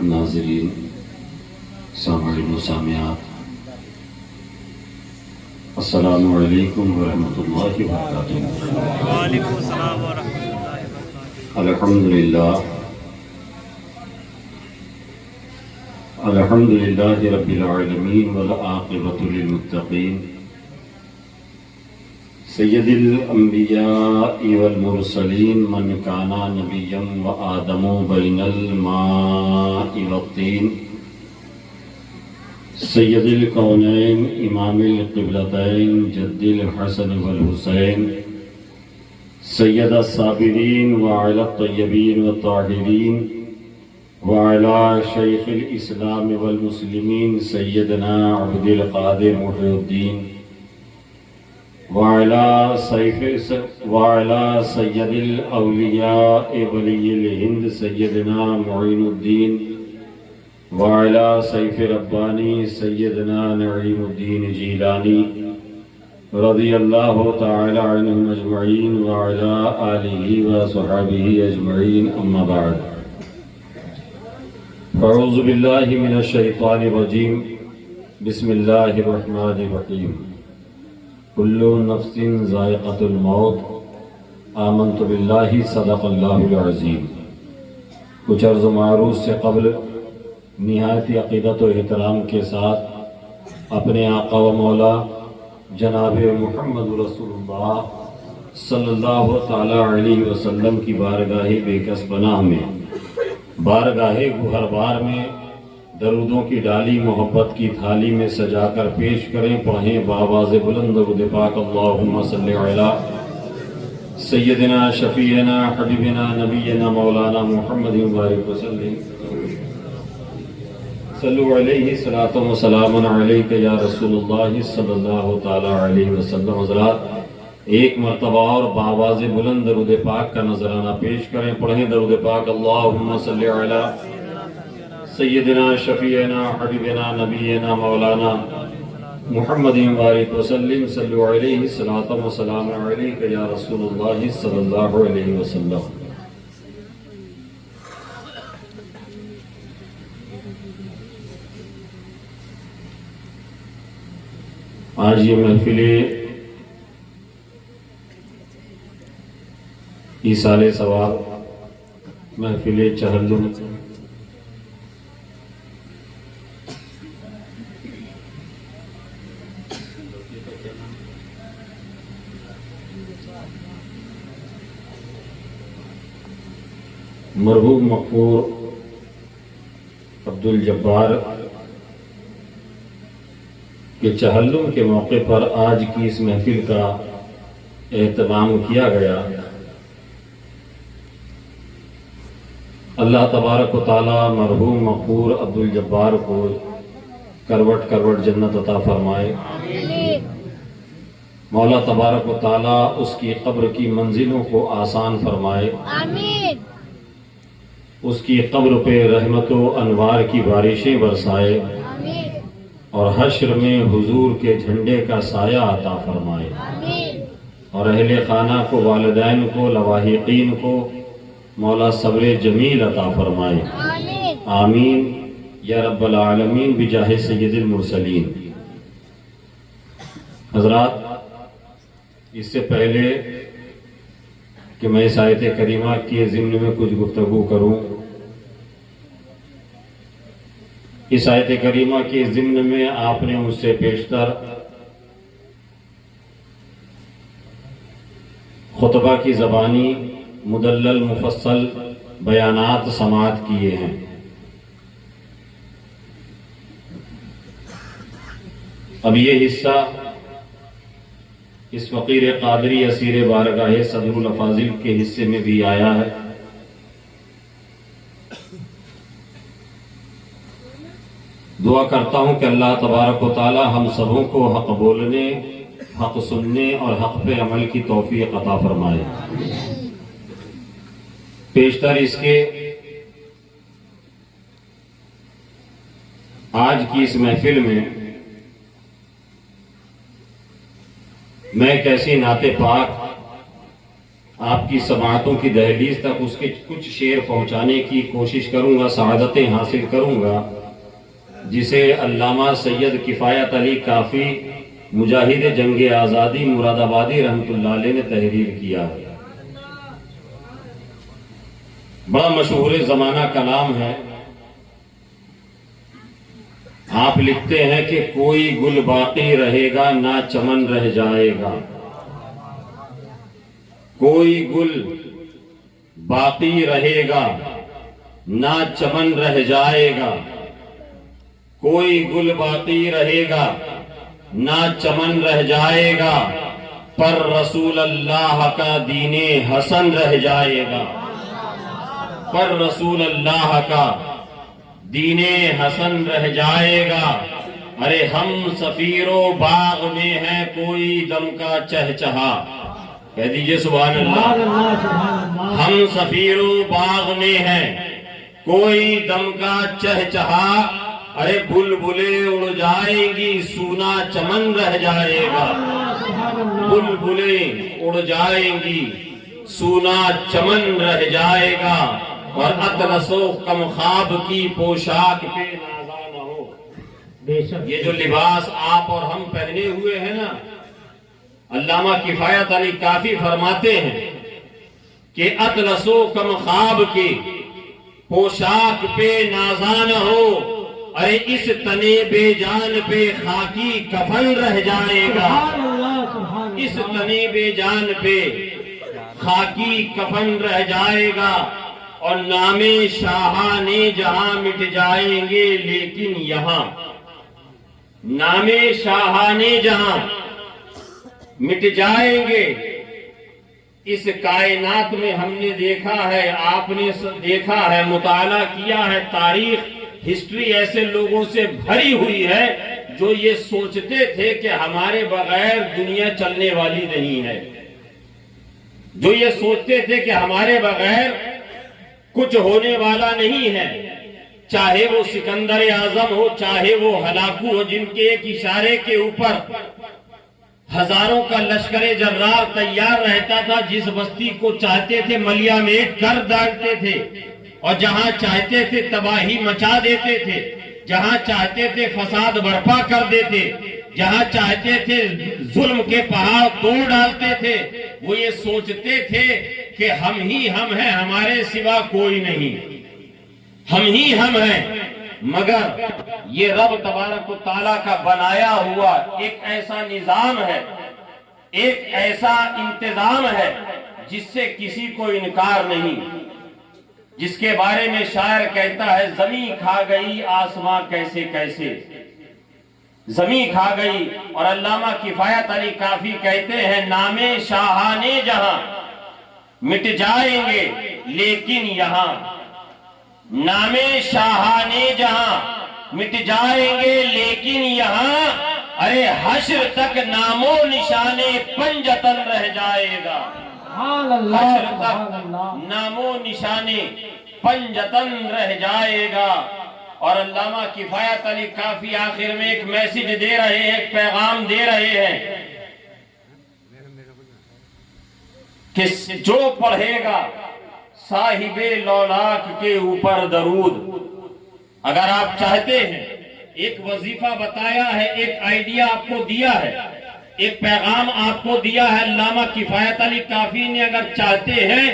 ناظرین، سامعین و سامعات، السلام علیکم ورحمۃ اللہ وبرکاتہ۔ وعلیکم السلام ورحمۃ اللہ وبرکاتہ۔ الحمد للہ رب العالمین والعاقبۃ للمتقین، سید الانبیاء والمرسلین، من کان نبیا وآدم بین الماء والطین، سید الکونین امام القبلتین جد الحسن والحسین، سید الصابرین وعلی الطیبین والطاہرین، وعلی شیخ الاسلام والمسلمین سیدنا عبد القادر محی الدین، وعلی سید الاولیاء ولی الہند سیدنا معین الدین، وعلی سیف ربانی سیدنا نعیم الدین جیلانی رضی اللہ تعالی عنہم اجمعین، وعلی آلہ وصحبہ اجمعین، اما بعد، اعوذ باللہ من الشیطان الرجیم، بسم اللہ الرحمن الرحیم، کل نفس ذائقۃ الموت، آمنت باللہ، صدق اللہ العظیم۔ کچھ عرض و معروض سے قبل نہایت عقیدت و احترام کے ساتھ اپنے آقا و مولا جناب محمد رسول اللہ صلی اللہ تعالی علیہ وسلم کی بارگاہ بے کس پناہ میں، بارگاہ گوہر بار میں درودوں کی ڈالی محبت کی تھالی میں سجا کر پیش کریں، پڑھیں بآواز بلند درود پاک، اللہم صلی علی سیدنا شفیعنا حبیبنا نبینا مولانا محمد وبارک وسلم، صلو علیہ صلاۃ و سلام علیک یا رسول اللہ صلی اللہ تعالی علیہ وسلم۔ حضرات، ایک مرتبہ اور بآواز بلند درود پاک کا نذرانہ پیش کریں، پڑھیں درود پاک، اللہم صلی علی سیدنا شفیعنا حبیبنا نبینا مولانا محمد وبارک وسلم، صلو علیہ صلاۃ و سلام علیک یا رسول اللہ صلی اللہ علیہ وسلم۔ آج یہ محفل ایصال ثواب، محفل چہلم، مرحوم مغفور عبدالجبار کہ چہلم کے موقع پر آج کی اس محفل کا اہتمام کیا گیا۔ اللہ تبارک و تعالی مرحوم مغفور عبدالجبار کو کروٹ کروٹ جنت عطا فرمائے، مولا تبارک و تعالی اس کی قبر کی منزلوں کو آسان فرمائے، اس کی قبر پہ رحمت و انوار کی بارشیں برسائے، اور حشر میں حضور کے جھنڈے کا سایہ عطا فرمائے، اور اہل خانہ کو، والدین کو، لواحقین کو مولا صبر جمیل عطا فرمائے، آمین یا رب العالمین بجاہ سید المرسلین۔ حضرات، اس سے پہلے کہ میں اس آیت کریمہ کے ضمن میں کچھ گفتگو کروں، اس آیت کریمہ کے ضمن میں آپ نے مجھ سے پیشتر خطبہ کی زبانی مدلل مفصل بیانات سماعت کیے ہیں۔ اب یہ حصہ اس فقیر قادری اسیر بارگاہ صدر الافاضل کے حصے میں بھی آیا ہے۔ دعا کرتا ہوں کہ اللہ تبارک و تعالی ہم سبوں کو حق بولنے، حق سننے اور حق پہ عمل کی توفیق عطا فرمائے۔ پیشتر اس کے آج کی اس محفل میں میں ایک ایسی نعت پاک آپ کی سماعتوں کی دہلیز تک اس کے کچھ شعر پہنچانے کی کوشش کروں گا، سعادتیں حاصل کروں گا، جسے علامہ سید کفایت علی کافی مجاہد جنگ آزادی مراد آبادی رحمۃ اللہ علیہ نے تحریر کیا ہے۔ بڑا مشہور زمانہ کلام ہے۔ آپ لکھتے ہیں کہ کوئی گل باقی رہے گا نہ چمن رہ جائے گا، کوئی گل باقی رہے گا نہ چمن رہ جائے گا، کوئی گل باقی رہے گا نہ چمن رہ جائے گا، پر رسول اللہ کا دین حسن رہ جائے گا، پر رسول اللہ کا دین حسن رہ جائے گا۔ ارے ہم سفیر و باغ میں ہیں کوئی دم کا چہچہا، کہہ دیجئے سبحان اللہ۔ ہم سفیر و باغ میں ہیں کوئی دم کا چہچہا، ارے بلبلیں اڑ جائیں گی سونا چمن رہ جائے گا، بلبلیں اڑ جائیں گی سونا چمن رہ جائے گا، اور اطلس و کم خواب کی پوشاک پہ نازا نہ ہو۔ یہ جو لباس آپ اور ہم پہنے ہوئے ہیں نا، علامہ کفایت علی کافی فرماتے ہیں کہ اطلس و کم خواب کی پوشاک پہ نازا نہ ہو، ارے اس تنے بے جان پہ خاکی کفن رہ جائے گا، اس تنے بے جان پہ خاکی کفن رہ جائے گا، اور نام شاہان جہاں مٹ جائیں گے لیکن یہاں، نام شاہان جہاں مٹ جائیں گے۔ اس کائنات میں ہم نے دیکھا ہے، آپ نے دیکھا ہے، مطالعہ کیا ہے، تاریخ ہسٹری ایسے لوگوں سے بھری ہوئی ہے جو یہ سوچتے تھے کہ ہمارے بغیر دنیا چلنے والی نہیں ہے، جو یہ سوچتے تھے کہ ہمارے بغیر کچھ ہونے والا نہیں ہے، چاہے وہ سکندر اعظم ہو، چاہے وہ ہلاکو ہو، جن کے ایک اشارے کے اوپر ہزاروں کا لشکر جرار تیار رہتا تھا، جس بستی کو چاہتے تھے ملیا میٹ کر ڈالتے تھے، اور جہاں چاہتے تھے تباہی مچا دیتے تھے، جہاں چاہتے تھے فساد برپا کر دیتے، جہاں چاہتے تھے ظلم کے پہاڑ توڑ ڈالتے تھے۔ وہ یہ سوچتے تھے کہ ہم ہی ہم ہیں، ہمارے سوا کوئی نہیں، ہم ہی ہم ہیں۔ مگر یہ رب تبارک و تعالیٰ کا بنایا ہوا ایک ایسا نظام ہے، ایک ایسا انتظام ہے جس سے کسی کو انکار نہیں، جس کے بارے میں شاعر کہتا ہے زمین کھا گئی آسماں کیسے کیسے، زمین کھا گئی۔ اور علامہ کفایت علی کافی کہتے ہیں نام شاہانے جہاں مٹ جائیں گے لیکن یہاں، نام شاہانے جہاں مٹ جائیں گے لیکن یہاں، ارے حشر تک نام و نشانے پنجتن رہ جائے گا، حشر تک نام و نشانے پنجتن رہ جائے گا۔ اور علامہ کفایت علی کافی آخر میں ایک میسج دے رہے ہیں، ایک پیغام دے رہے ہیں کہ جو پڑھے گا صاحب لولاک کے اوپر درود، اگر آپ چاہتے ہیں، ایک وظیفہ بتایا ہے، ایک آئیڈیا آپ کو دیا ہے، ایک پیغام آپ کو دیا ہے علامہ کفایت علی کافی نے، اگر چاہتے ہیں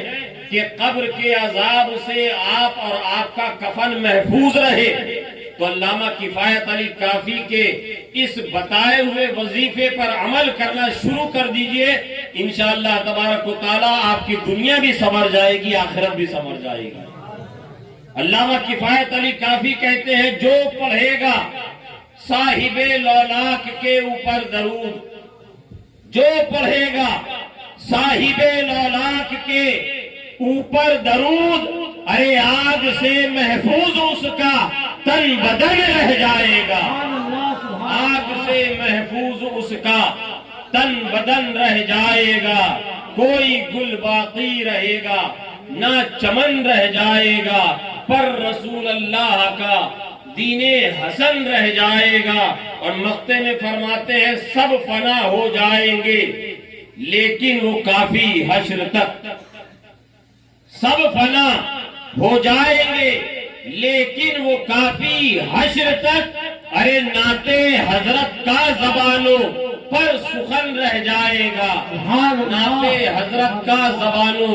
کہ قبر کے عذاب سے آپ اور آپ کا کفن محفوظ رہے، تو علامہ کفایت علی کافی کے اس بتائے ہوئے وظیفے پر عمل کرنا شروع کر دیجئے، انشاءاللہ تبارک و تعالیٰ آپ کی دنیا بھی سنور جائے گی، آخرت بھی سنور جائے گی۔ علامہ کفایت علی کافی کہتے ہیں جو پڑھے گا صاحب لولاک کے اوپر درود، جو پڑھے گا صاحب لولاک کے اوپر درود، ارے آگ سے محفوظ اس کا تن بدن رہ جائے گا، آگ سے محفوظ اس کا تن بدن رہ جائے گا، کوئی گل باقی رہے گا نہ چمن رہ جائے گا، پر رسول اللہ کا دین حسن رہ جائے گا. اور مقطع میں فرماتے ہیں سب فنا ہو جائیں گے لیکن وہ کافی حشر تک. سب فنا ہو جائیں گے لیکن وہ کافی حشر تک. ارے نعت حضرت کا زبانوں پر سخن رہ جائے گا. نعت حضرت کا زبانوں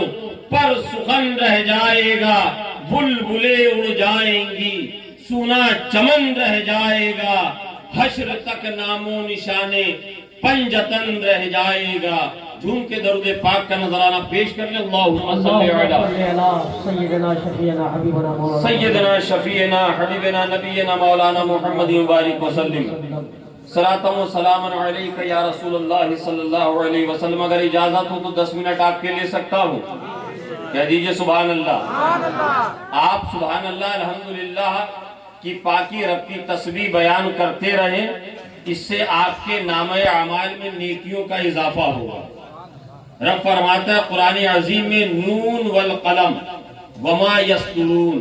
پر سخن رہ جائے گا. بلبلیں اڑ جائیں گی سونا چمن رہ جائے گا. حشر تک نام و نشانے پنجتن رہ جائے گا. جھوم کے درود پاک کا نذرانہ پیش کر لیں. اللہم صلی علی سیدنا شفیعنا حبیبنا نبینا مولانا محمد مبارک وسلم. صلاۃ و سلام علیک یا رسول اللہ صلی اللہ علیہ وسلم. اگر اجازت ہو تو 10 منٹ آپ کے لے سکتا ہوں. کہہ دیجئے سبحان اللہ. آپ سبحان اللہ الحمدللہ کی پاکی رب کی تسبیح بیان کرتے رہیں. اس سے آپ کے نامہ اعمال میں نیکیوں کا اضافہ ہوگا. رب فرماتا ہے قرآن عظیم میں نون والقلم وما یسطرون.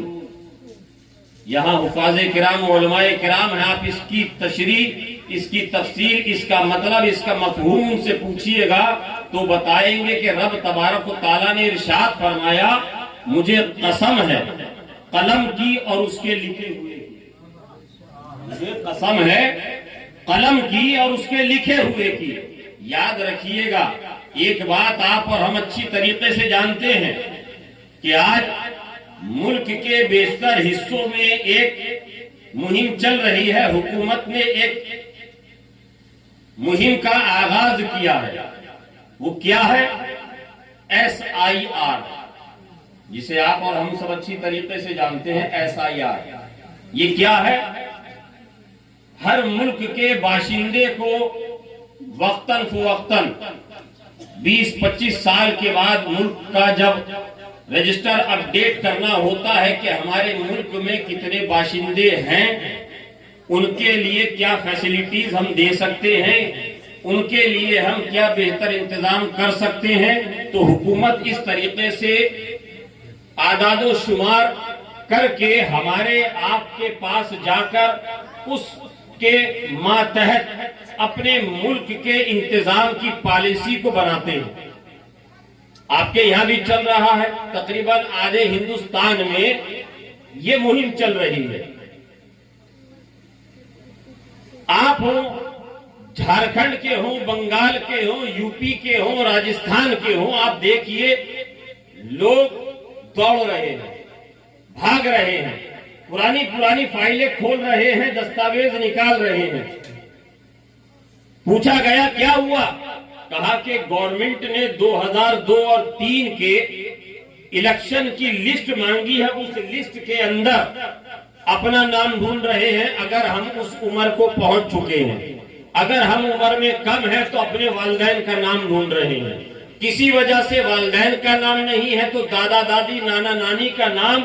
یہاں حفاظ کرام علماء کرام ہیں. آپ اس کی تشریح اس کی تفسیر اس کا مطلب اس کا مفہوم ان سے پوچھئے گا تو بتائیں گے کہ رب تبارک و تعالیٰ نے ارشاد فرمایا مجھے قسم ہے قلم کی اور اس کے لکھے ہوئے کی. مجھے قسم ہے قلم کی اور اس کے لکھے ہوئے کی. یاد رکھیے گا ایک بات آپ اور ہم اچھی طریقے سے جانتے ہیں کہ آج ملک کے بیشتر حصوں میں ایک مہم چل رہی ہے. حکومت نے ایک مہم کا آغاز کیا ہے. وہ کیا ہے؟ SIR, جسے آپ اور ہم سب اچھی طریقے سے جانتے ہیں. SIR یہ کیا ہے؟ ہر ملک کے باشندے کو وقتاً فوقتاً 20-25 سال کے بعد ملک کا جب رجسٹر اپڈیٹ کرنا ہوتا ہے کہ ہمارے ملک میں کتنے باشندے ہیں, ان کے لیے کیا فیسلٹیز ہم دے سکتے ہیں, ان کے لیے ہم کیا بہتر انتظام کر سکتے ہیں. تو حکومت اس طریقے سے اعداد و شمار کر کے ہمارے آپ کے پاس جا کر اس کے ماتحت اپنے ملک کے انتظام کی پالیسی کو بناتے ہیں. آپ کے یہاں بھی چل رہا ہے. تقریباً آدھے ہندوستان میں یہ مہم چل رہی ہے. آپ ہوں جھارکھنڈ کے ہوں, بنگال کے ہوں, یوپی کے ہوں, راجستھان کے ہوں, آپ دیکھیے لوگ دوڑ رہے ہیں, بھاگ رہے ہیں, پرانی فائلیں کھول رہے ہیں, دستاویز نکال رہے ہیں. پوچھا گیا کیا ہوا؟ کہا کہ گورنمنٹ نے 2002 اور 2003 کے الیکشن کی لسٹ مانگی ہے. اس لسٹ کے اندر اپنا نام ڈھونڈ رہے ہیں. اگر ہم اس عمر کو پہنچ چکے ہیں, اگر ہم عمر میں کم ہیں تو اپنے والدین کا نام ڈھونڈ رہے ہیں. کسی وجہ سے والدین کا نام نہیں ہے تو دادا دادی نانا نانی کا نام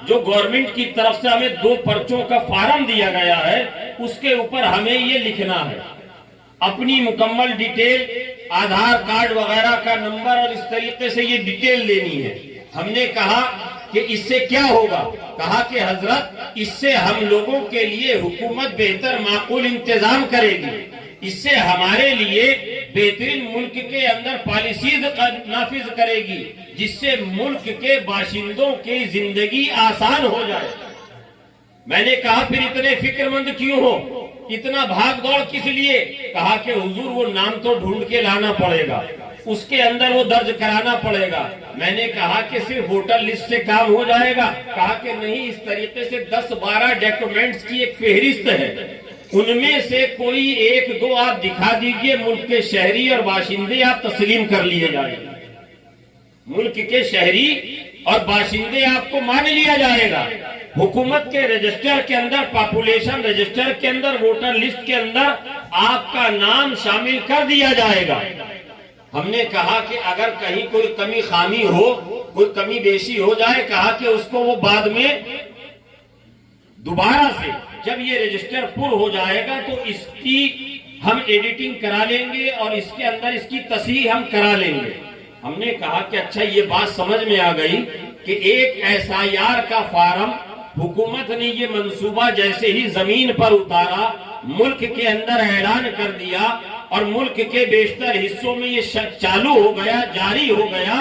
جو گورنمنٹ کی طرف سے ہمیں 2 پرچوں کا فارم دیا گیا ہے اس کے اوپر ہمیں یہ لکھنا ہے. اپنی مکمل ڈیٹیل, آدھار کارڈ وغیرہ کا نمبر اور اس طریقے سے یہ ڈیٹیل لینی ہے. ہم نے کہا کہ اس سے کیا ہوگا؟ کہا کہ حضرت اس سے ہم لوگوں کے لیے حکومت بہتر معقول انتظام کرے گی. اس سے ہمارے لیے بہترین ملک کے اندر پالیسیز نافذ کرے گی جس سے ملک کے باشندوں کی زندگی آسان ہو جائے. میں نے کہا پھر اتنے فکر مند کیوں ہو, اتنا بھاگ دوڑ کس لیے؟ کہا کہ حضور وہ نام تو ڈھونڈ کے لانا پڑے گا, اس کے اندر وہ درج کرانا پڑے گا. میں نے کہا کہ صرف ووٹر لسٹ سے کام ہو جائے گا؟ کہا کہ نہیں, اس طریقے سے 10-12 ڈاکیومنٹس کی ایک فہرست ہے, ان میں سے کوئی 1-2 آپ دکھا دیجئے, ملک کے شہری اور باشندے آپ تسلیم کر لیے جائیں گے. ملک کے شہری اور باشندے آپ کو مان لیا جائے گا. حکومت کے رجسٹر کے اندر, پاپولیشن رجسٹر کے اندر, ووٹر لسٹ کے اندر آپ کا نام شامل کر دیا جائے گا. ہم نے کہا کہ اگر کہیں کوئی کمی خامی ہو, کوئی کمی بیشی ہو جائے, کہا کہ اس کو وہ بعد میں دوبارہ سے جب یہ رجسٹر پر ہو جائے گا تو اس کی ہم ایڈیٹنگ کرا لیں گے اور اس کے اندر اس کی تصحیح ہم کرا لیں گے. ہم نے کہا کہ اچھا یہ بات سمجھ میں آ گئی کہ ایک SIR کا فارم حکومت نے یہ منصوبہ جیسے ہی زمین پر اتارا، ملک کے اندر اعلان کر دیا اور ملک کے بیشتر حصوں میں یہ چالو ہو گیا، جاری ہو گیا،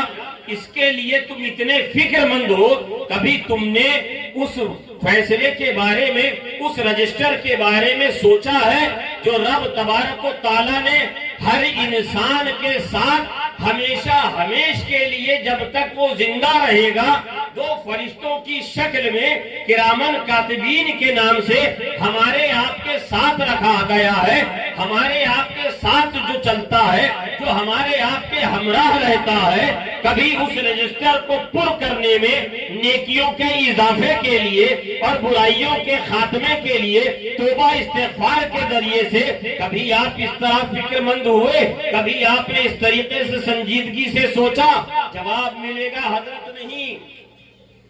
اس کے لیے تم اتنے فکر مند ہو، کبھی تم نے اس فیصلے کے بارے میں، اس رجسٹر کے بارے میں سوچا ہے جو رب تبارک و تعالیٰ نے ہر انسان کے ساتھ ہمیشہ ہمیش کے لیے جب تک وہ زندہ رہے گا دو فرشتوں کی شکل میں کرامن کاتبین کے نام سے ہمارے آپ کے ساتھ رکھا گیا ہے، ہمارے آپ کے ساتھ جو چلتا ہے، جو ہمارے آپ کے ہمراہ رہتا ہے، کبھی اس رجسٹر کو پر کرنے میں نیکیوں کے اضافے کے لیے اور برائیوں کے خاتمے کے لیے توبہ استغفار کے ذریعے سے کبھی آپ اس طرح فکر مند ہوئے، کبھی آپ نے اس طریقے سے سنجیدگی سے سوچا؟ جواب ملے گا حضرت نہیں،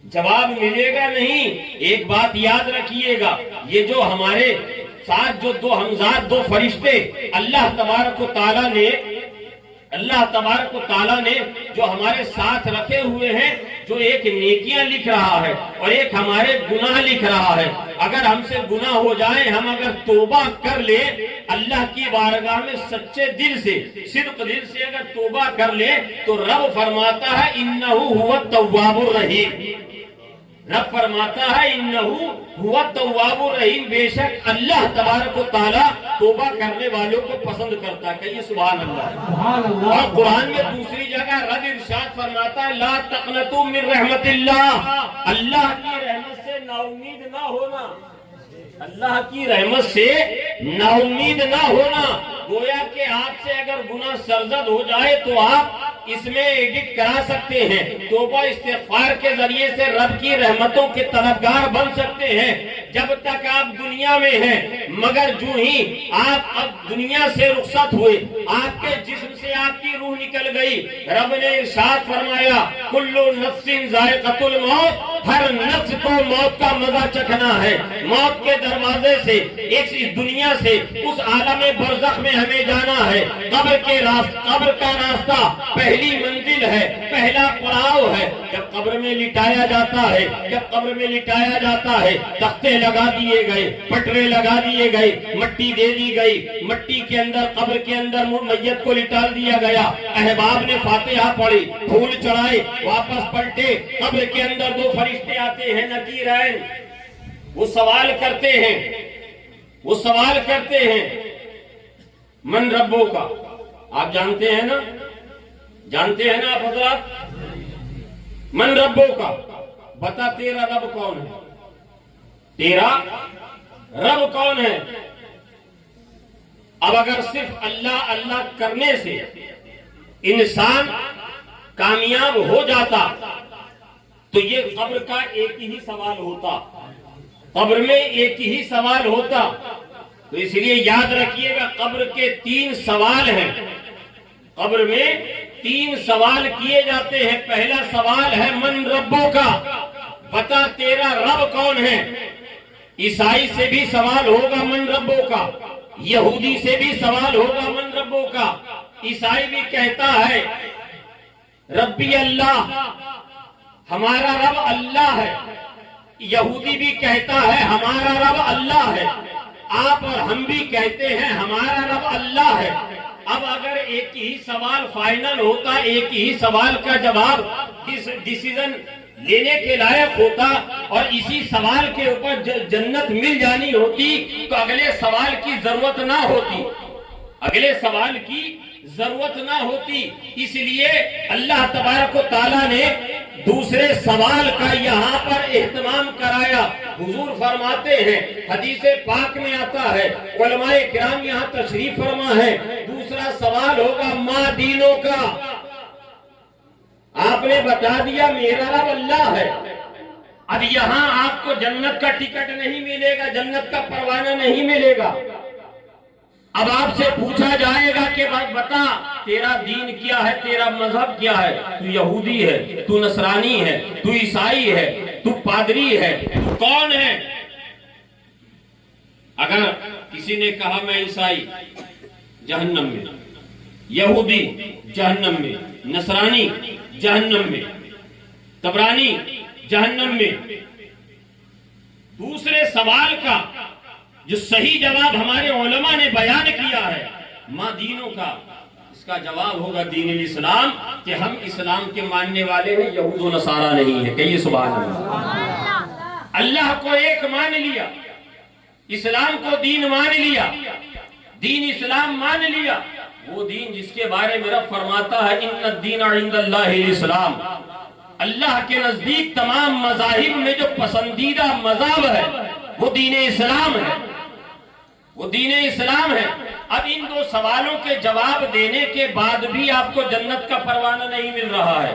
جواب ملے گا نہیں۔ ایک بات یاد رکھیے گا، یہ جو ہمارے ساتھ جو دو ہمزاد، دو فرشتے اللہ تبارک و تعالیٰ نے جو ہمارے ساتھ رکھے ہوئے ہیں، جو ایک نیکیاں لکھ رہا ہے اور ایک ہمارے گناہ لکھ رہا ہے، اگر ہم سے گناہ ہو جائے، ہم اگر توبہ کر لیں اللہ کی بارگاہ میں سچے دل سے، صدق دل سے اگر توبہ کر لیں تو رب فرماتا ہے انہ هو التواب الرحیم، رب فرماتا ہے انہ هو التواب الرحیم، بے شک اللہ تبارک و تعالیٰ توبہ کرنے والوں کو پسند کرتا ہے۔ کہیے سبحان اللہ۔ اور قرآن میں دوسری جگہ رب ارشاد فرماتا ہے لا تقنطوا من رحمت اللہ، اللہ کی رحمت سے نا امید نہ ہونا، اللہ کی رحمت سے نا امید نہ ہونا۔ گویا کہ آپ سے اگر گناہ سرزد ہو جائے تو آپ اس میں ایڈٹ کرا سکتے ہیں، توبہ استغفار کے ذریعے سے رب کی رحمتوں کے طلبگار بن سکتے ہیں جب تک آپ دنیا میں ہیں، مگر جو ہی آپ اب دنیا سے رخصت ہوئے، آپ کے جسم سے آپ کی روح نکل گئی، رب نے ارشاد فرمایا کل نفس ذائقۃ الموت، ہر نفس کو موت کا مزہ چکھنا ہے، موت کے دروازے سے اس دنیا سے اس عالم برزخ میں ہمیں جانا ہے، قبر کا راستہ پہلی منزل ہے، پہلا پڑاؤ ہے، جب قبر میں لٹایا جاتا ہے، جب قبر میں لٹایا جاتا ہے، تختے لگا دیے گئے، پٹرے لگا دیے گئے، مٹی دے دی گئی، مٹی کے اندر قبر کے اندر میت کو لٹال دیا گیا، احباب نے فاتحہ پڑھی، پھول چڑھائے، واپس پلٹے، قبر کے اندر دو فرشتے آتے ہیں نکیرین، وہ سوال کرتے ہیں من ربوں کا، آپ جانتے ہیں نا آپ حضرات، من ربوں کا، بتا تیرا رب کون ہے، تیرا رب کون ہے؟ اب اگر صرف اللہ اللہ کرنے سے انسان کامیاب ہو جاتا تو یہ قبر کا ایک ہی سوال ہوتا، قبر میں ایک ہی سوال ہوتا۔ تو اس لیے یاد رکھیے گا قبر کے 3 سوال ہیں، قبر میں 3 سوال کیے جاتے ہیں۔ پہلا سوال ہے من ربوں کا، بتا تیرا رب کون ہے۔ عیسائی سے بھی سوال ہوگا من ربوں کا، یہودی سے بھی سوال ہوگا من ربوں کا۔ عیسائی بھی کہتا ہے ربی اللہ، ہمارا رب اللہ ہے، یہودی بھی کہتا ہے ہمارا رب اللہ ہے، آپ اور ہم بھی کہتے ہیں ہمارا رب اللہ ہے۔ اب اگر ایک ہی سوال فائنل ہوتا، ایک ہی سوال کا جواب ڈیسیژن لینے کے لائق ہوتا اور اسی سوال کے اوپر جنت مل جانی ہوتی تو اگلے سوال کی ضرورت نہ ہوتی، اگلے سوال کی ضرورت نہ ہوتی۔ اس لیے اللہ تبارک و تعالیٰ نے دوسرے سوال کا یہاں پر اہتمام کرایا۔ حضور فرماتے ہیں، حدیث پاک میں آتا ہے، علماء کرام یہاں تشریف فرما ہے، دوسرا سوال ہوگا ما دینوں کا۔ آپ نے بتا دیا میرا رب اللہ ہے، اب یہاں آپ کو جنت کا ٹکٹ نہیں ملے گا، جنت کا پروانہ نہیں ملے گا۔ اب آپ سے پوچھا جائے گا کہ بتا تیرا دین کیا ہے، تیرا مذہب کیا ہے، تو یہودی ہے، تو نصرانی ہے، تو عیسائی ہے، تو پادری ہے، تو کون ہے؟ اگر کسی نے کہا میں عیسائی، جہنم میں، یہودی جہنم میں، نصرانی جہنم میں، تبرانی جہنم میں، دوسرے سوال کا جو صحیح جواب ہمارے علماء نے بیان کیا ہے ماں دینوں کا، اس کا جواب ہوگا دین الاسلام، کہ ہم اسلام کے ماننے والے ہیں، یہود و نصارہ نہیں ہے۔ کہیے سبحان اللہ۔ اللہ کو ایک مان لیا، اسلام کو دین مان لیا، دین اسلام مان لیا، وہ دین جس کے بارے میں رب فرماتا ہے ان الدین عند اللہ الاسلام، اللہ کے نزدیک تمام مذاہب میں جو پسندیدہ مذہب ہے وہ دین اسلام ہے، وہ دین اسلام ہے۔ اب ان دو سوالوں کے جواب دینے کے بعد بھی آپ کو جنت کا پروانہ نہیں مل رہا ہے۔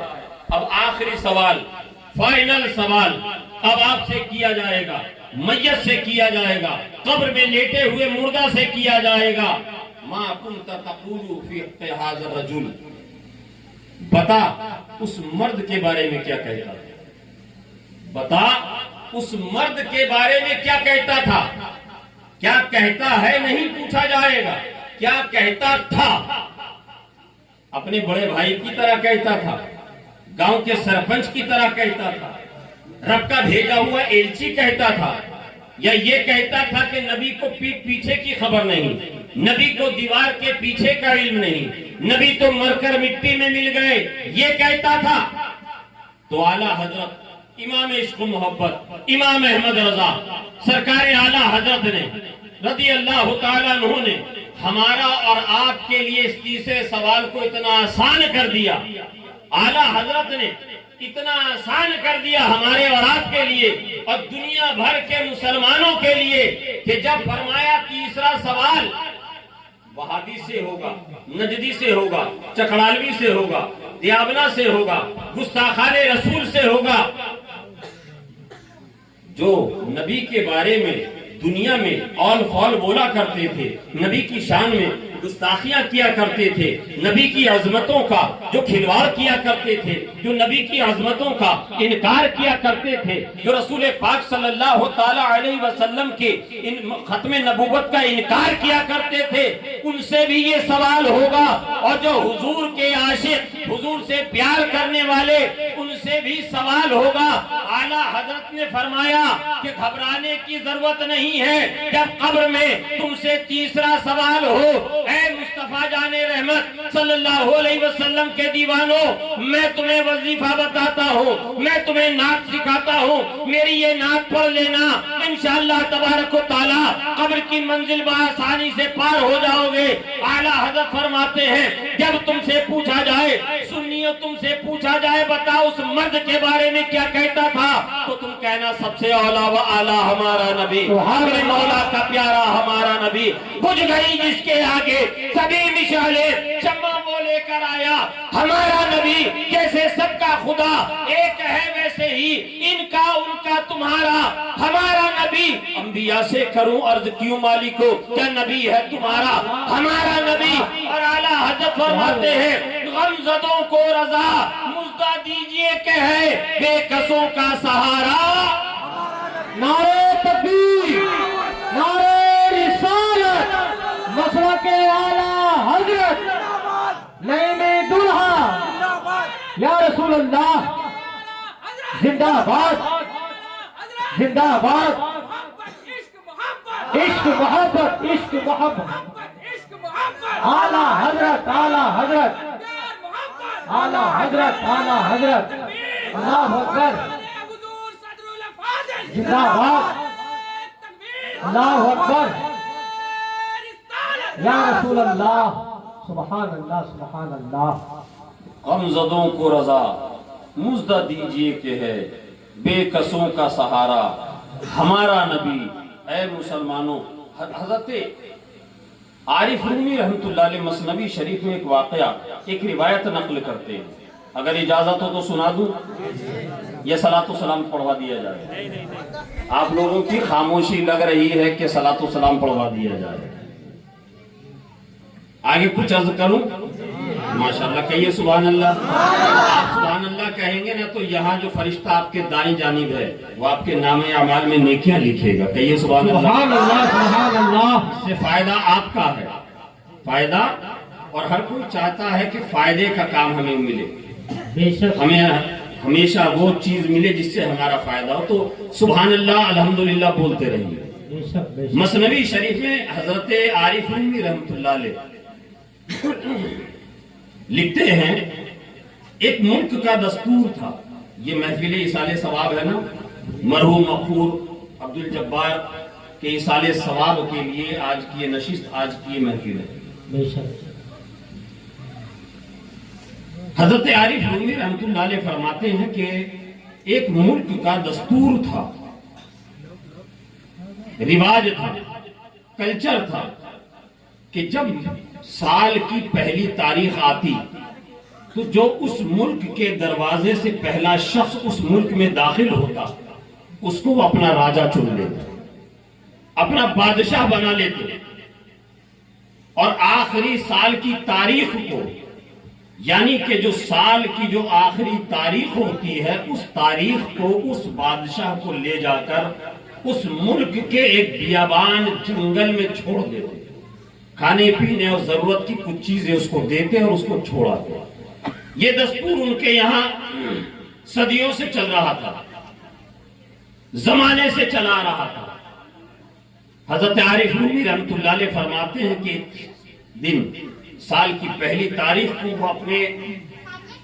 اب آخری سوال، فائنل سوال اب آپ سے کیا جائے گا، میت سے کیا جائے گا، قبر میں لیٹے ہوئے مردہ سے کیا جائے گا۔ ما کنت تقول فی حق ھذا الرجل، بتا اس مرد کے بارے میں کیا کہتا تھا، بتا اس مرد کے بارے میں کیا کہتا تھا، کیا کہتا ہے نہیں پوچھا جائے گا، کیا کہتا تھا؟ اپنے بڑے بھائی کی طرح کہتا تھا، گاؤں کے سرپنچ کی طرح کہتا تھا، رب کا بھیجا ہوا ایلچی کہتا تھا، یا یہ کہتا تھا کہ نبی کو پیٹ پیچھے کی خبر نہیں، نبی کو دیوار کے پیچھے کا علم نہیں، نبی تو مر کر مٹی میں مل گئے، یہ کہتا تھا؟ تو اعلیٰ حضرت امام عشق و محبت امام احمد رضا سرکار اعلیٰ حضرت نے رضی اللہ تعالیٰ عنہ نے ہمارا اور آپ کے لیے اس تیسرے سوال کو اتنا آسان کر دیا، اعلیٰ حضرت نے اتنا آسان کر دیا ہمارے اور آپ کے لیے اور دنیا بھر کے مسلمانوں کے لیے، کہ جب فرمایا تیسرا سوال وہابی سے ہوگا، نجدی سے ہوگا، چکڑالوی سے ہوگا، دیابنا سے ہوگا، گستاخان رسول سے ہوگا، جو نبی کے بارے میں دنیا میں اول فول بولا کرتے تھے، نبی کی شان میں گستاخیاں کیا کرتے تھے، نبی کی عظمتوں کا جو کھلواڑ کیا کرتے تھے، جو نبی کی عظمتوں کا انکار کیا کرتے تھے، جو رسول پاک صلی اللہ تعالی علیہ وسلم کے ختم نبوت کا انکار کیا کرتے تھے، ان سے بھی یہ سوال ہوگا، اور جو حضور کے عاشق، حضور سے پیار کرنے والے، ان سے بھی سوال ہوگا۔ اعلیٰ حضرت نے فرمایا کہ گھبرانے کی ضرورت نہیں ہے، جب قبر میں تم سے تیسرا سوال ہو، اے مصطفیٰ جان رحمت صلی اللہ علیہ وسلم کے دیوانوں، میں تمہیں وظیفہ بتاتا ہوں، میں تمہیں نعت سکھاتا ہوں، میری یہ نعت پڑھ لینا، انشاءاللہ تبارک و تعالی قبر کی منزل بآسانی سے پار ہو جاؤ گے۔ اعلیٰ حضرت فرماتے ہیں جب تم سے پوچھا جائے، سنیو تم سے پوچھا جائے بتا اس مرد کے بارے میں کیا کہتا تھا، تو تم کہنا سب سے اولا و اعلیٰ ہمارا نبی، ہمارے مولا کا پیارا ہمارا نبی، بجھ گئی جس کے آگے سبھی مشعلیں، شمع وہ لے کر آیا ہمارا نبی، جیسے سب کا خدا ایک ہے ویسے ہی ان کا ان کا تمہارا ہمارا نبی۔ انبیاء سے کروں عرض کیوں مالکو، کیا نبی ہے تمہارا ہمارا نبی؟ اور اعلیٰ حضرت فرماتے ہیں غمزدوں کو رضا مژدہ دیجئے کہ ہے بے کسوں کا سہارا۔ نعرہ تکبیر، نعرہ رسالت، مسلک اعلیٰ حضرت، نعیم دلہا، یا رسول اللہ زندہ باد، زندہ باد، عشق محبت، عشق محبت، اعلیٰ حضرت، اعلیٰ حضرت، اعلیٰ حضرت، اعلیٰ حضرت، اللہ اکبر، زندہ باد، اللہ اکبر، یا رسول اللہ، سبحان اللہ، سبحان اللہ۔ غمزدوں کو رضا مژدہ دیجئے کہ ہے بے کسوں کا سہارا ہمارا نبی۔ اے مسلمانوں، حضرت عارف رومی رحمت اللہ علیہ مثنوی شریف میں ایک واقعہ، ایک روایت نقل کرتے ہیں، اگر اجازت ہو تو سنا دوں یا صلاۃ و سلام پڑھوا دیا جائے؟ آپ لوگوں کی خاموشی لگ رہی ہے کہ صلاۃ و سلام پڑھوا دیا جائے۔ آگے کچھ عرض کروں؟ ماشاءاللہ کہیے سبحان اللہ۔ آپ سبحان اللہ کہیں گے نا تو یہاں جو فرشتہ آپ کے دائیں جانب ہے وہ آپ کے نامہ اعمال میں نیکیاں لکھے گا۔ کہیے سبحان اللہ۔ سبحان اللہ، سبحان اللہ۔ اس سے فائدہ آپ کا ہے، فائدہ، اور ہر کوئی چاہتا ہے کہ فائدے کا کام ہمیں ملے، بے شک، ہمیشہ وہ چیز ملے جس سے ہمارا فائدہ ہو، تو سبحان اللہ الحمدللہ بولتے رہیے۔ بے شک بے شک مثنوی شریف میں حضرت عارف رومی رحمۃ اللہ علیہ لکھتے ہیں ایک ملک کا دستور تھا، یہ محفل ایصال ثواب ہے نا، مرحوم مغفور عبد الجبار کے ایصال ثواب کے لیے آج کی یہ نشست، آج کی یہ محفل ہے۔ بے شک حضرت عارف رومی رحمۃ اللہ علیہ فرماتے ہیں کہ ایک ملک کا دستور تھا، رواج تھا، کلچر تھا کہ جب سال کی پہلی تاریخ آتی تو جو اس ملک کے دروازے سے پہلا شخص اس ملک میں داخل ہوتا اس کو وہ اپنا راجہ چن لیتا، اپنا بادشاہ بنا لیتے، اور آخری سال کی تاریخ کو، یعنی کہ جو سال کی جو آخری تاریخ ہوتی ہے اس تاریخ کو اس بادشاہ کو لے جا کر اس ملک کے ایک بیابان جنگل میں چھوڑ دیتے، کھانے پینے اور ضرورت کی کچھ چیزیں اس کو دیتے اور اس کو چھوڑاتے۔ یہ دستور ان کے یہاں صدیوں سے چل رہا تھا، زمانے سے چلا رہا تھا۔ حضرت عارف رومی رحمۃ اللہ علیہ فرماتے ہیں کہ دن سال کی پہلی تاریخ کو وہ اپنے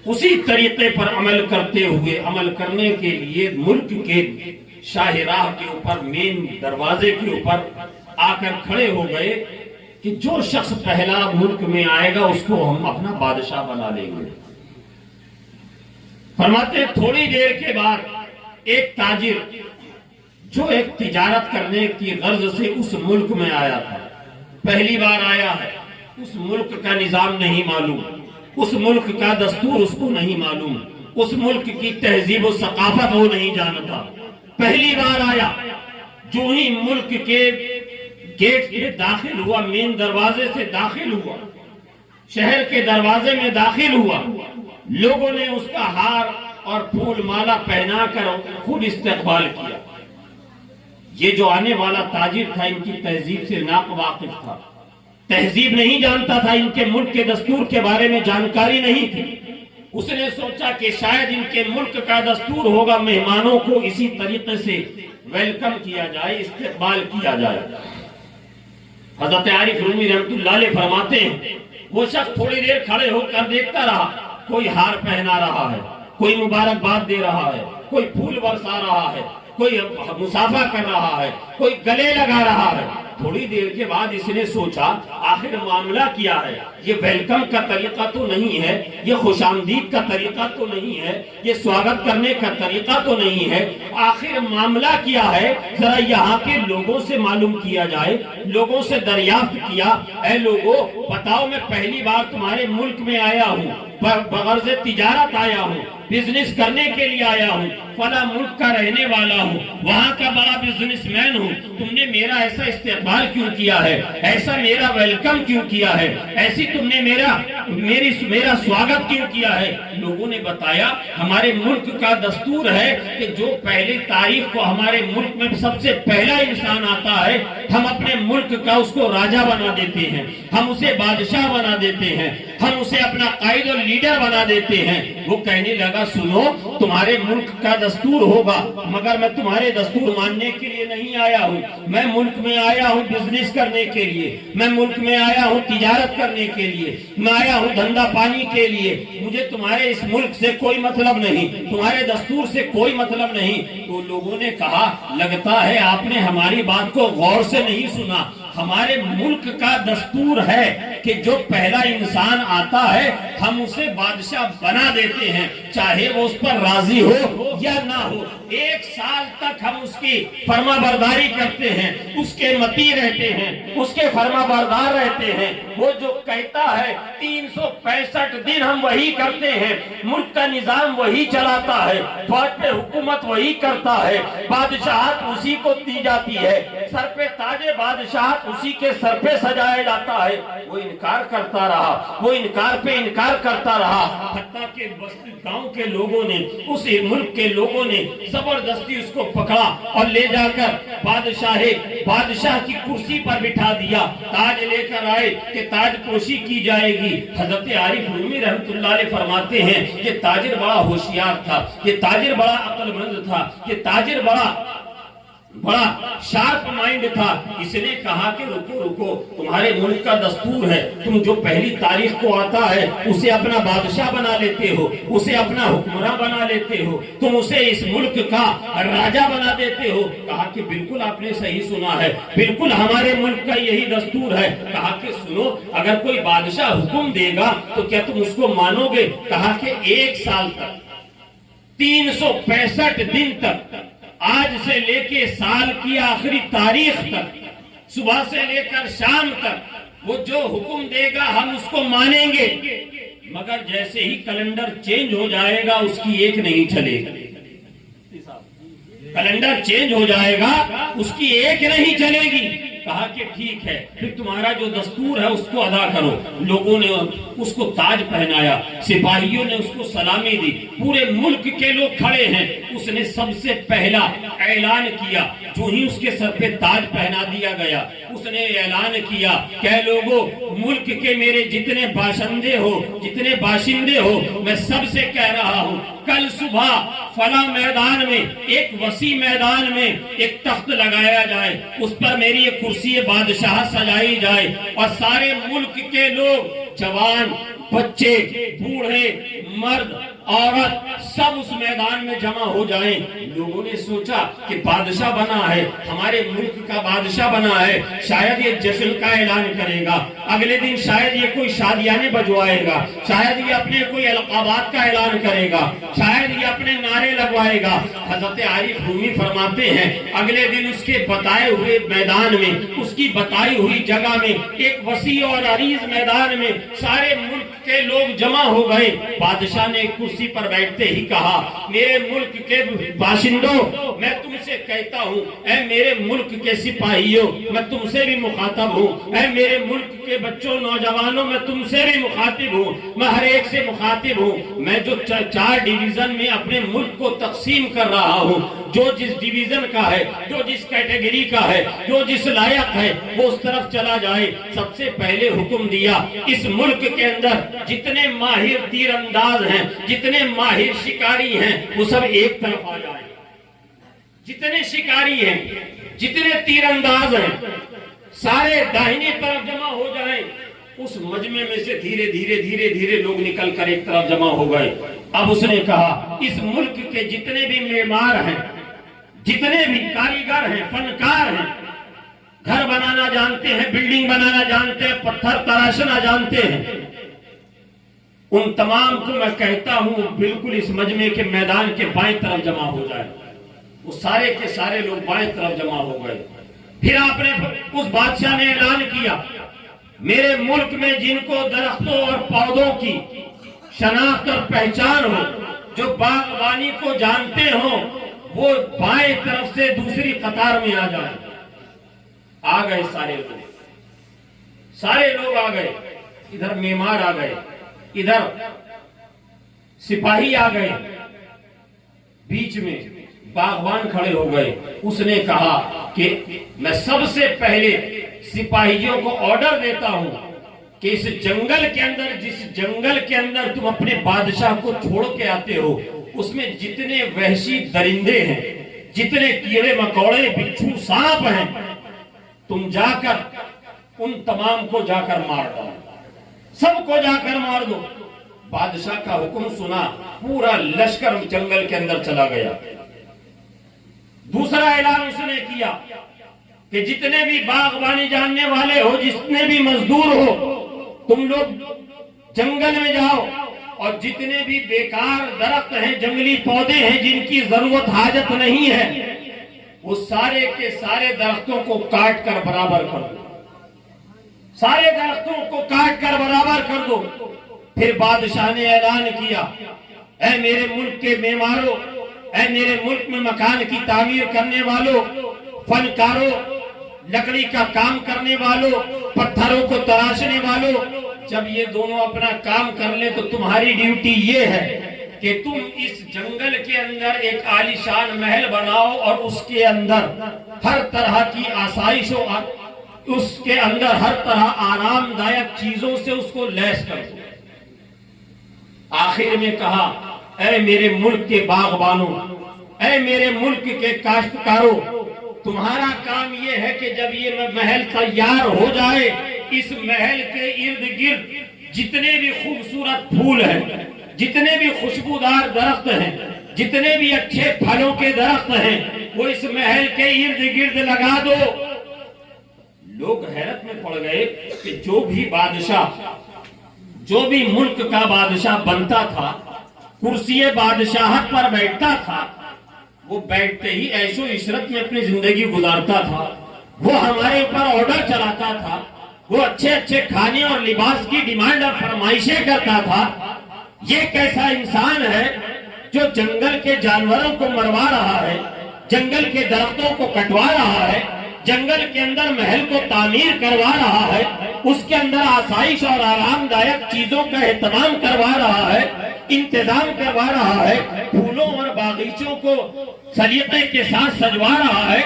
اسی طریقے پر عمل کرتے ہوئے، عمل کرنے کے لیے ملک کے شاہراہ کے اوپر، مین دروازے کے اوپر آ کر کھڑے ہو گئے کہ جو شخص پہلا ملک میں آئے گا اس کو ہم اپنا بادشاہ بنا لیں گے۔ فرماتے ہیں تھوڑی دیر کے بعد ایک تاجر جو ایک تجارت کرنے کی غرض سے اس ملک میں آیا تھا، پہلی بار آیا ہے، اس ملک کا نظام نہیں معلوم، اس ملک کا دستور اس کو نہیں معلوم، اس ملک کی تہذیب و ثقافت وہ نہیں جانتا، پہلی بار آیا، جو ہی ملک کے گیٹ سے داخل ہوا، مین دروازے سے داخل ہوا، شہر کے دروازے میں داخل ہوا، لوگوں نے اس کا ہار اور پھول مالا پہنا کر خود استقبال کیا۔ یہ جو آنے والا تاجر تھا ان کی تہذیب سے ناواقف تھا، تہذیب نہیں جانتا تھا، ان کے ملک کے دستور کے بارے میں جانکاری نہیں تھی۔ اس نے سوچا کہ شاید ان کے ملک کا دستور ہوگا مہمانوں کو اسی طریقے سے ویلکم کیا جائے، استقبال کیا جائے۔ حضرت عارف رومی رحمۃ اللہ علیہ فرماتے ہیں وہ شخص تھوڑی دیر کھڑے ہو کر دیکھتا رہا، کوئی ہار پہنا رہا ہے، کوئی مبارکباد دے رہا ہے، کوئی پھول برسا رہا ہے، کوئی مصافحہ کر رہا ہے، کوئی گلے لگا رہا ہے۔ تھوڑی دیر کے بعد اس نے سوچا آخر معاملہ کیا ہے، یہ ویلکم کا طریقہ تو نہیں ہے، یہ خوش آمدید کا طریقہ تو نہیں ہے، یہ سواگت کرنے کا طریقہ تو نہیں ہے، آخر معاملہ کیا ہے، ذرا یہاں کے لوگوں سے معلوم کیا جائے۔ لوگوں سے دریافت کیا، اے لوگوں بتاؤ میں پہلی بار تمہارے ملک میں آیا ہوں، بغرض تجارت آیا ہوں، بزنس کرنے کے لیے آیا ہوں، فلاں ملک کا رہنے والا ہوں، وہاں کا بڑا بزنس مین ہوں، تم نے میرا ایسا استقبال کیوں کیا ہے، ایسا میرا ویلکم کیوں کیا ہے، ایسی تم نے میرا سواگت کیوں کیا ہے؟ لوگوں نے بتایا ہمارے ملک کا دستور ہے کہ جو پہلی تاریخ کو ہمارے ملک میں سب سے پہلا انسان آتا ہے ہم اپنے ملک کا اس کو راجہ بنا دیتے ہیں، ہم اسے بادشاہ بنا دیتے ہیں، ہم اسے اپنا قائد اور لیڈر بنا دیتے ہیں۔ وہ کہنے لگا سنو تمہارے ملک کا دستور ہوگا مگر میں تمہارے دستور ماننے کے لیے نہیں آیا ہوں، میں ملک میں آیا ہوں بزنس کرنے کے لیے، میں ملک میں آیا ہوں تجارت کرنے کے لیے، میں آیا ہوں دھندا پانی کے لیے، مجھے تمہارے اس ملک سے کوئی مطلب نہیں، تمہارے دستور سے کوئی مطلب نہیں۔ تو لوگوں نے کہا لگتا ہے آپ نے ہماری بات کو غور سے نہیں سنا، ہمارے ملک کا دستور ہے کہ جو پہلا انسان آتا ہے ہم اسے بادشاہ بنا دیتے ہیں، چاہے وہ اس پر راضی ہو یا نہ ہو، 1 سال تک ہم اس کی فرما برداری کرتے ہیں، اس کے متی رہتے ہیں، اس کے فرما بردار رہتے ہیں، وہ جو کہتا ہے 365 دن ہم وہی کرتے ہیں، ملک کا نظام وہی چلاتا ہے، فوج پہ حکومت وہی کرتا ہے، بادشاہت اسی کو دی جاتی ہے، سر پہ تاج بادشاہت اسی کے سر پہ سجایا جاتا ہے۔ وہ انکار کرتا رہا، وہ انکار پہ انکار کرتا رہا، حتیٰ کہ گاؤں کے لوگوں نے، اس ملک کے لوگوں نے زبردستی اس کو پکڑا اور لے جا کر بادشاہ کی کرسی پر بٹھا دیا، تاج لے کر آئے کہ تاج پوشی کی جائے گی۔ حضرت عارف رومی رحمت اللہ علیہ فرماتے ہیں کہ تاجر بڑا ہوشیار تھا، یہ تاجر بڑا عقل مند تھا، یہ تاجر بڑا شارپ مائنڈ تھا۔ اس نے کہا کہ رکو رکو، تمہارے ملک کا دستور ہے، تم جو پہلی تاریخ کو آتا ہے اسے اپنا بادشاہ بنا لیتے ہو، اسے اپنا حکمراں بنا لیتے ہو، تم اسے اس ملک کا راجہ بنا دیتے ہو۔ کہا کہ بالکل آپ نے صحیح سنا ہے، بالکل ہمارے ملک کا یہی دستور ہے۔ کہا کہ سنو، اگر کوئی بادشاہ حکم دے گا تو کیا تم اس کو مانو گے؟ کہا کہ 1 سال تک، 365 دن تک، آج سے لے کے سال کی آخری تاریخ تک، صبح سے لے کر شام تک، وہ جو حکم دے گا ہم اس کو مانیں گے، مگر جیسے ہی کیلنڈر چینج ہو جائے گا اس کی ایک نہیں چلے گی۔ کیلنڈر چینج ہو جائے گا اس کی ایک نہیں چلے گی۔ کہا کہ ٹھیک ہے، پھر تمہارا جو دستور ہے اس کو ادا کرو۔ لوگوں نے اس کو تاج پہنایا، سپاہیوں نے اس کو سلامی دی، پورے ملک کے لوگ کھڑے ہیں۔ اس نے سب سے پہلا اعلان کیا، جو ہی اس کے سر پہ تاج پہنا دیا گیا، اس نے اعلان کیا کہ اے لوگوں، ملک کے میرے جتنے باشندے ہو، میں سب سے کہہ رہا ہوں، کل صبح فلاں میدان میں، ایک وسیع میدان میں ایک تخت لگایا جائے، اس پر میری ایک کرسی بادشاہ سجائی جائے، اور سارے ملک کے لوگ، جوان، بچے، بوڑھے، مرد، عورت، سب اس میدان میں جمع ہو جائیں۔ لوگوں نے سوچا کہ بادشاہ بنا ہے، ہمارے ملک کا بادشاہ بنا ہے، شاید یہ جشن کا اعلان کرے گا، اگلے دن شاید یہ کوئی شادیانے بجوائے گا، شاید یہ اپنے کوئی القابات کا اعلان کرے گا، شاید یہ اپنے نعرے لگوائے گا۔ حضرت عارف رومی فرماتے ہیں اگلے دن اس کے بتائے ہوئے میدان میں، اس کی بتائی ہوئی جگہ میں، ایک وسیع اور عریض میدان میں سارے ملک کے لوگ جمع ہو گئے۔ بادشاہ نے ایک کرسی پر بیٹھتے ہی کہا، میرے ملک کے باشندوں، میں تم سے کہتا ہوں، اے میرے ملک کے سپاہیوں، میں تم سے بھی مخاطب ہوں، اے میرے ملک کے بچوں، نوجوانوں، میں تم سے بھی مخاطب ہوں، میں ہر ایک سے مخاطب ہوں۔ میں جو 4 ڈویژن میں اپنے ملک کو تقسیم کر رہا ہوں، جو جس ڈویژن کا ہے، جو جس کیٹیگری کا ہے، جو جس لائق ہے، وہ اس طرف چلا جائے۔ سب سے پہلے حکم دیا، اس ملک کے اندر جتنے ماہر تیر انداز ہیں، جتنے ماہر شکاری ہیں، وہ سب ایک طرف آ جائیں۔ جتنے شکاری ہیں، جتنے تیر انداز ہیں، سارے داہنی طرف جمع ہو جائیں۔ اس مجمع میں سے دھیرے لوگ نکل کر ایک طرف جمع ہو گئے۔ اب اس نے کہا، اس ملک کے جتنے بھی معمار ہیں، جتنے بھی کاریگر ہیں، فنکار ہیں، گھر بنانا جانتے ہیں، بلڈنگ بنانا جانتے ہیں، پتھر تراشنا جانتے ہیں، ان تمام کو میں کہتا ہوں بالکل اس مجمع کے میدان کے بائیں طرف جمع ہو جائے۔ وہ سارے کے سارے لوگ بائیں طرف جمع ہو گئے۔ پھر آپ نے اس بادشاہ نے اعلان کیا، میرے ملک میں جن کو درختوں اور پودوں کی شناخت اور پہچان ہو، جو باغبانی کو جانتے ہوں، وہ بائیں طرف سے دوسری قطار میں آ جائیں۔ آ گئے سارے لوگ آ گئے، ادھر معمار آ گئے، ادھر سپاہی آ گئے، بیچ میں باغبان کھڑے ہو گئے۔ اس نے کہا کہ میں سب سے پہلے سپاہیوں کو آرڈر دیتا ہوں کہ اس جنگل کے اندر، جس جنگل کے اندر تم اپنے بادشاہ کو چھوڑ کے آتے ہو، اس میں جتنے وحشی درندے ہیں، جتنے کیڑے مکوڑے، بچھو، سانپ ہیں، تم جا کر ان تمام کو جا کر مار دو، سب کو جا کر مار دو۔ بادشاہ کا حکم سنا، پورا لشکر جنگل کے اندر چلا گیا۔ دوسرا اعلان اس نے کیا کہ جتنے بھی باغبانی جاننے والے ہو، جتنے بھی مزدور ہو، تم لوگ جنگل میں جاؤ، اور جتنے بھی بیکار درخت ہیں، جنگلی پودے ہیں، جن کی ضرورت حاجت نہیں ہے، وہ سارے کے سارے درختوں کو کاٹ کر برابر کر دو، سارے درختوں کو کاٹ کر برابر کر دو۔ پھر بادشاہ نے اعلان کیا، اے میرے ملک کے معماروں، اے میرے ملک میں مکان کی تعمیر کرنے والوں، فنکاروں، لکڑی کا کام کرنے والوں، پتھروں کو تراشنے والوں، جب یہ دونوں اپنا کام کر لیں تو تمہاری ڈیوٹی یہ ہے کہ تم اس جنگل کے اندر ایک عالیشان محل بناؤ اور اس کے اندر ہر طرح کی آسائش ہو، اس کے اندر ہر طرح آرام دائک چیزوں سے اس کو لیس کر دو۔ آخر میں کہا اے میرے ملک کے باغبانوں، اے میرے ملک کے کاشتکاروں، تمہارا کام یہ ہے کہ جب یہ محل تیار ہو جائے، اس محل کے ارد گرد جتنے بھی خوبصورت پھول ہیں، جتنے بھی خوشبودار درخت ہیں، جتنے بھی اچھے پھلوں کے درخت ہیں، وہ اس محل کے ارد گرد لگا دو۔ لوگ حیرت میں پڑ گئے کہ جو بھی بادشاہ، جو بھی ملک کا بادشاہ بنتا تھا، کرسی بادشاہت پر بیٹھتا تھا، وہ بیٹھتے ہی عیش و عشرت میں اپنی زندگی گزارتا تھا، وہ ہمارے اوپر آرڈر چلاتا تھا، وہ اچھے اچھے کھانے اور لباس کی ڈیمانڈ اور فرمائشیں کرتا تھا۔ یہ کیسا انسان ہے جو جنگل کے جانوروں کو مروا رہا ہے، جنگل کے درختوں کو کٹوا رہا ہے، جنگل کے اندر محل کو تعمیر کروا رہا ہے، اس کے اندر آسائش اور آرام دائک چیزوں کا اہتمام کروا رہا ہے، انتظام کروا رہا ہے، پھولوں اور باغیچوں کو سلیقے کے ساتھ سجوا رہا ہے۔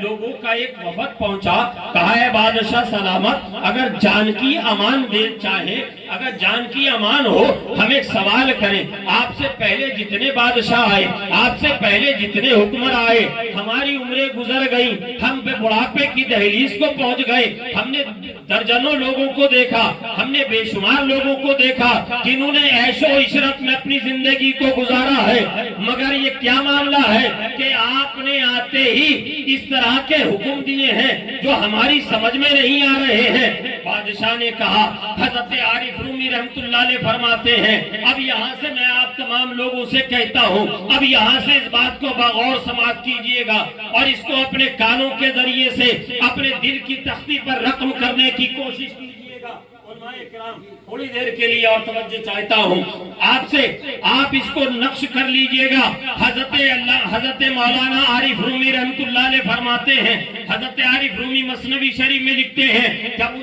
لوگوں کا ایک وفد پہنچا، کہا ہے بادشاہ سلامت، اگر جان کی امان دے چاہے، اگر جان کی امان ہو، ہم ایک سوال کریں، آپ سے پہلے جتنے بادشاہ آئے، آپ سے پہلے جتنے حکمر آئے، ہماری عمریں گزر گئیں، ہم بڑھاپے کی دہلیز کو پہنچ گئے، ہم نے درجنوں لوگوں کو دیکھا، ہم نے بے شمار لوگوں کو دیکھا جنہوں نے عیش و عشرت میں اپنی زندگی کو گزارا ہے، مگر یہ کیا معاملہ ہے کہ آپ نے آتے ہی اس طرح کے حکم دیے ہیں جو ہماری سمجھ میں نہیں آ رہے ہیں۔ بادشاہ نے کہا، حضرت عارف رومی رحمت اللہ علیہ فرماتے ہیں، اب یہاں سے میں آپ تمام لوگوں سے کہتا ہوں، اب یہاں سے اس بات کو بغور سماعت کیجئے گا اور اس کو اپنے کانوں کے ذریعے سے اپنے دل کی تختی پر رقم کرنے کی کوشش کیجئے گا۔ علماء کرام، تھوڑی دیر کے لیے اور توجہ چاہتا ہوں آپ سے، آپ اس کو نقش کر لیجئے گا۔ حضرت مولانا عارف رومی رحمت اللہ علیہ فرماتے ہیں، حضرت عارف رومی مثنوی شریف میں لکھتے ہیں، جب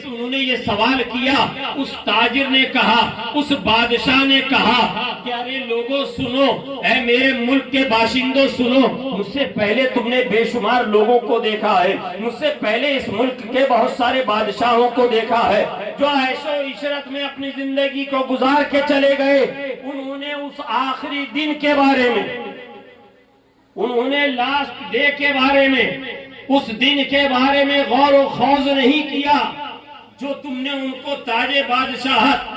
انہوں نے یہ سوال کیا، اس تاجر نے کہا، اس بادشاہ نے کہا کہ ارے لوگوں سنو، اے میرے ملک کے باشندوں سنو، مجھ سے پہلے تم نے بے شمار لوگوں کو دیکھا ہے، مجھ سے پہلے اس ملک کے بہت سارے بادشاہوں کو دیکھا ہے جو عیش و عشرت میں اپنی زندگی کو گزار کے چلے گئے۔ انہوں نے اس آخری دن کے بارے میں، انہوں نے لاسٹ ڈے کے بارے میں، اس دن کے بارے میں غور و خوض نہیں کیا جو تم نے ان کو تاج بادشاہت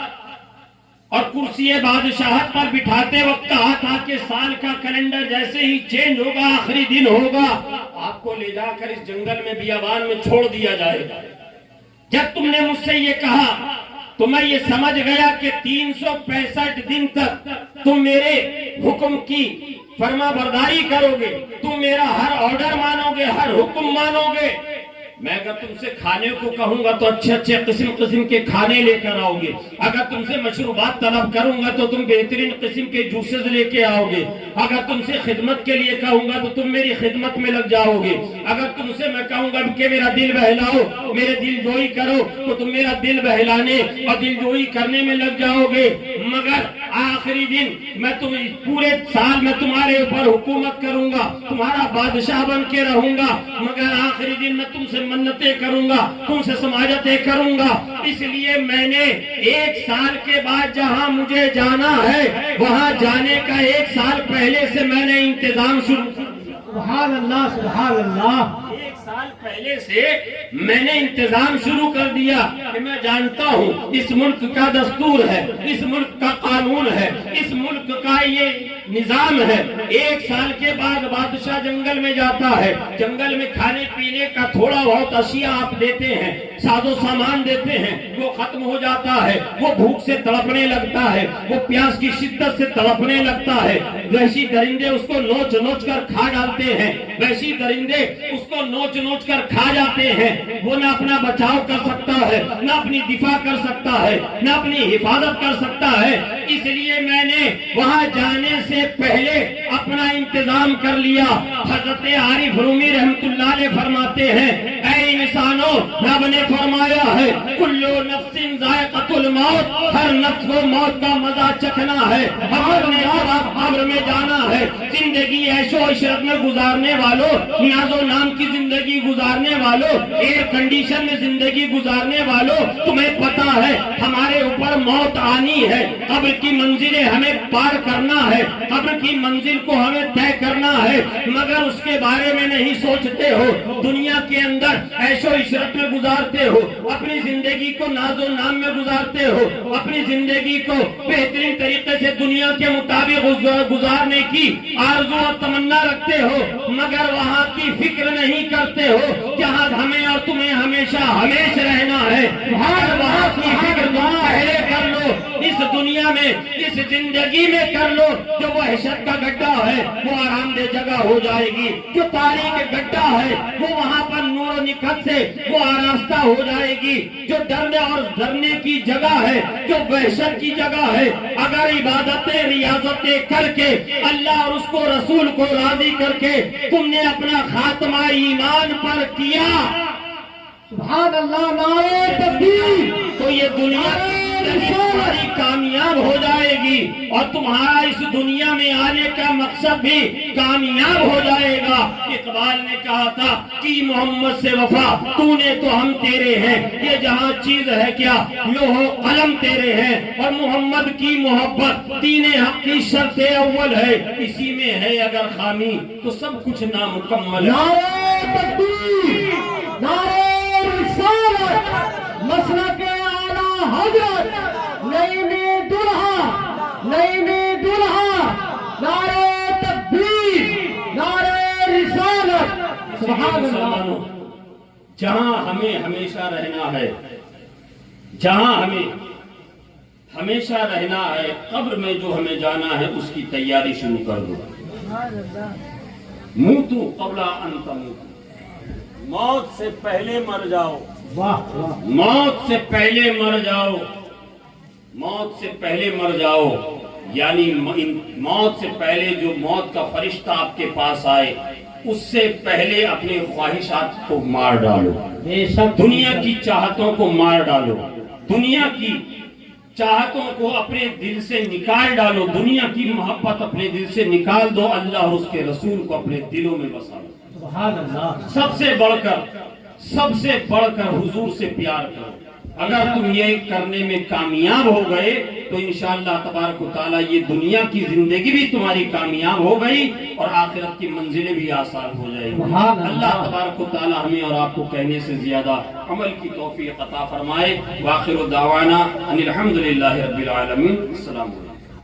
اور کرسی بادشاہت پر بٹھاتے وقت کہا تھا کہ سال کا کیلنڈر جیسے ہی چینج ہوگا، آخری دن ہوگا، آپ کو لے جا کر اس جنگل میں بیابان میں چھوڑ دیا جائے گا۔ جب تم نے مجھ سے یہ کہا تو میں یہ سمجھ گیا کہ 365 دن تک تم میرے حکم کی فرما برداری کرو گے، تم میرا ہر آرڈر مانو گے، ہر حکم مانو گے۔ میں اگر تم سے کھانے کو کہوں گا تو اچھے اچھے قسم کے کھانے لے کر آؤ گے، اگر تم سے مشروبات طلب کروں گا تو تم بہترین قسم کے جوسز لے کے آؤ گے، اگر تم سے خدمت کے لیے کہوں گا تو تم میری خدمت میں لگ جاؤ گے، اگر تم سے میں کہوں گا کہ میرا دل بہلاؤ، میرے دل جوئی کرو تو تم میرا دل بہلانے اور دل جوئی کرنے میں لگ جاؤ گے۔ مگر آخری دن میں تم پورے سال میں تمہارے اوپر حکومت کروں گا، تمہارا بادشاہ بن کے رہوں گا، مگر آخری دن میں تم سے منتیں کروں گا، تم سے سماجتیں کروں گا۔ اس لیے میں نے 1 سال کے بعد جہاں مجھے جانا ہے وہاں جانے کا 1 سال پہلے سے میں نے انتظام شروع کر دیا۔ سبحان اللہ، سبحان اللہ۔ 1 سال پہلے سے میں نے انتظام شروع کر دیا کہ میں جانتا ہوں اس ملک کا دستور ہے، اس ملک کا قانون ہے، اس ملک کا یہ نظام ہے۔ 1 سال کے بعد بادشاہ جنگل میں جاتا ہے، جنگل میں کھانے پینے کا تھوڑا بہت اشیاء آپ دیتے ہیں، ساز و سامان دیتے ہیں، وہ ختم ہو جاتا ہے، وہ بھوک سے تڑپنے لگتا ہے، وہ پیاس کی شدت سے تڑپنے لگتا ہے، وحشی درندے اس کو نوچ نوچ کر کھا ڈالتے ہیں، وحشی درندے اس کو نوچ نوچ کر کھا جاتے ہیں، وہ نہ اپنا بچاؤ کر سکتا ہے، نہ اپنی دفاع کر سکتا ہے، نہ اپنی حفاظت کر سکتا ہے۔ اس لیے میں نے وہاں جانے سے پہلے اپنا انتظام کر لیا۔ حضرت عارف رومی رحمت اللہ علیہ فرماتے ہیں، اے انسانوں رب نے فرمایا ہے کلو نفس ذائقۃ الموت، ہر نفس کو موت کا مزہ چکھنا ہے، قبر نے قبر میں جانا ہے۔ زندگی عیش و عشرت میں گزارنے والوں، نیاز و نام کی زندگی گزارنے والوں، ایئر کنڈیشن میں زندگی گزارنے والوں، تمہیں پتا ہے ہمارے اوپر موت آنی ہے، قبر کی منزلیں ہمیں پار کرنا ہے، قبر کی منزل کو ہمیں طے کرنا ہے، مگر اس کے بارے میں نہیں سوچتے ہو۔ دنیا کے اندر عیش و عشرت میں گزارتے ہو، اپنی زندگی کو ناز و نام میں گزارتے ہو، اپنی زندگی کو بہترین طریقے سے دنیا کے مطابق گزارنے کی آرزو اور تمنا رکھتے ہو، مگر وہاں کی فکر نہیں کرتے ہو جہاں ہمیں اور تمہیں ہمیشہ ہمیشہ رہنا ہے۔ وہاں کی فکر تم پہلے کر لو، اس دنیا میں اس زندگی میں کر لو۔ جو وحشت کا گڈھا ہے وہ آرام دہ جگہ ہو جائے گی، جو تاریخ گڈھا ہے وہ وہاں پر نور و نکھت سے وہ آراستہ ہو جائے گی، جو ڈرنے اور ڈرنے کی جگہ ہے، جو وحشت کی جگہ ہے، اگر عبادتیں ریاضتیں کر کے اللہ اور اس کو رسول کو راضی کر کے تم نے اپنا خاتمہ ایمان پر کیا، سبحان اللہ، نعرہ تکبیر، تو یہ دنیا تمہاری کامیاب ہو جائے گی اور تمہارا اس دنیا میں آنے کا مقصد بھی کامیاب ہو جائے گا۔ اقبال نے کہا تھا کہ محمد سے وفا تو نے تو ہم تیرے ہیں، یہ جہاں چیز ہے کیا لوح و قلم تیرے ہیں، اور محمد کی محبت دین حق کی شرط اول ہے، اسی میں ہے اگر خامی تو سب کچھ نامکمل ہے۔ نعرہ تکبیر، نعرہ رسالت، مسلک اعلیٰ حضرت، نئی میں دلہا، نئی میں دلہا، نعرہ تکبیر، نعرہ رسالت، سبحان اللہ۔ جہاں ہمیں ہمیشہ رہنا ہے، جہاں ہمیں ہمیشہ رہنا ہے، قبر میں جو ہمیں جانا ہے اس کی تیاری شروع کر دو۔ موتو قبل ان تموتو، موت سے پہلے مر جاؤ، واہ واہ، موت سے پہلے مر جاؤ، موت سے پہلے مر جاؤ، یعنی موت سے پہلے جو موت کا فرشتہ آپ کے پاس آئے اس سے پہلے اپنے خواہشات کو مار ڈالو، بے شک دنیا کی چاہتوں کو مار ڈالو، دنیا کی چاہتوں کو اپنے دل سے نکال ڈالو، دنیا کی محبت اپنے دل سے نکال دو، اللہ اور اس کے رسول کو اپنے دلوں میں بسا لو۔ سبحان اللہ، سب سے بڑھ کر حضور سے پیار کرو۔ اگر تم یہ کرنے میں کامیاب ہو گئے تو انشاءاللہ تبارک و تعالی یہ دنیا کی زندگی بھی تمہاری کامیاب ہو گئی اور آخرت کی منزلیں بھی آسان ہو جائیں گی۔ اللہ تبارک و تعالی ہمیں اور آپ کو کہنے سے زیادہ عمل کی توفیق عطا فرمائے۔ وآخر دعوانا ان الحمدللہ رب العالمین۔ السلام علیکم۔